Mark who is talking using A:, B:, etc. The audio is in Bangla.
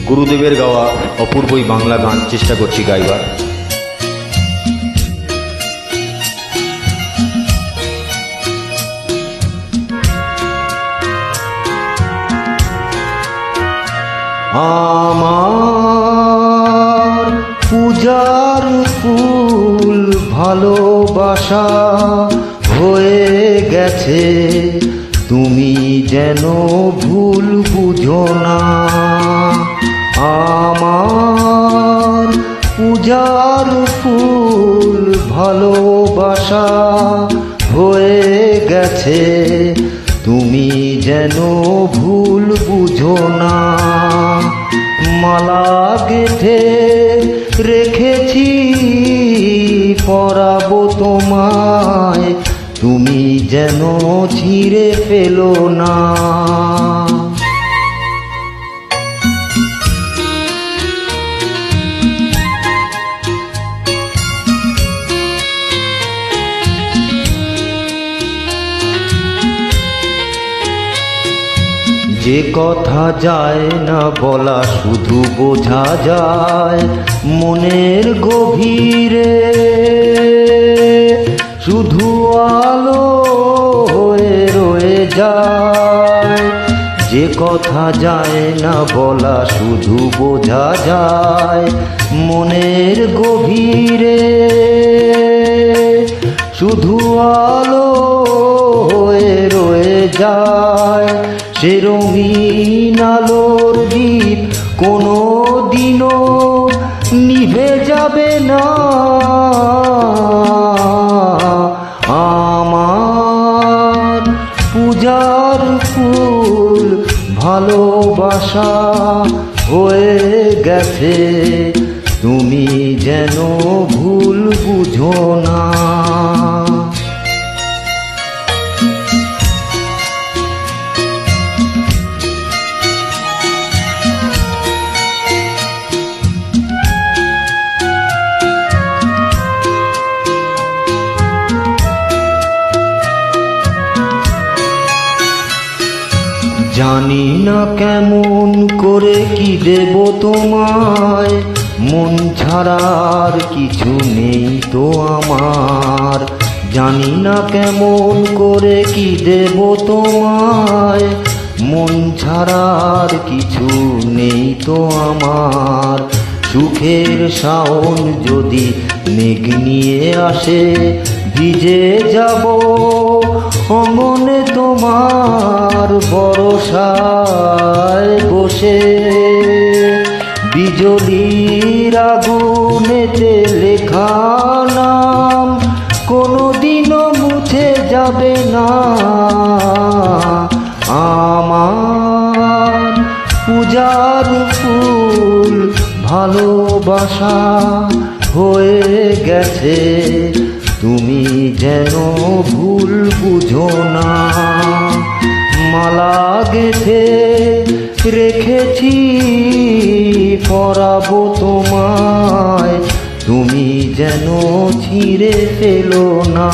A: গুরুদেবের গাওয়া অপূর্বই বাংলা গান চেষ্টা করছি গাইবার। আমার পূজার ফুল ভালোবাসা হয়ে গেছে, তুমি যেন ভুল বুঝো না। আমার পূজার ফুল ভালোবাসা হয়ে গেছে, তুমি যেন ভুল বুঝো না। মালা গেঁথে রেখেছি পরাবো তোমায়, তুমি যেন ছিঁড়ে ফেলো না। যে কথা যায় না বলা শুধু বোঝা যায় মনের গভীরে, শুধু আলো হয়ে রয়ে যায়। যে কথা যায় না বলা শুধু বোঝা যায় মনের গভীরে, শুধু আলো হয়ে রয়ে যায়। সে রঙিন আলোর দীপ কোনো দিনও নিভে যাবে না। আমার পূজার ফুল ভালোবাসা হয়ে গেছে, তুমি যেন ভুল বুঝো না। জানি না কেমন করে কি দেব তোমায়, মন ছাড়া আর কিছু নেই তো আমার। জানি না কেমন করে কি দেব তোমায়, মন ছাড়া আর কিছু নেই তো আমার। সুখের শাওন যদি মেঘ নিয়ে আসে, ভিজে যাব অমনে তোমার ভরসায় বসে। বিজলির আগুনেতে লেখা নাম কোনোদিনও মুছে যাবে না। আমার পূজার ফুল ভালোবাসা হয়ে গেছে, তুমি যেন ভুল বুঝো না। মালা গেঁথে রেখেছি পরাবো তোমায়, তুমি যেন ছিঁড়ে ফেলো না।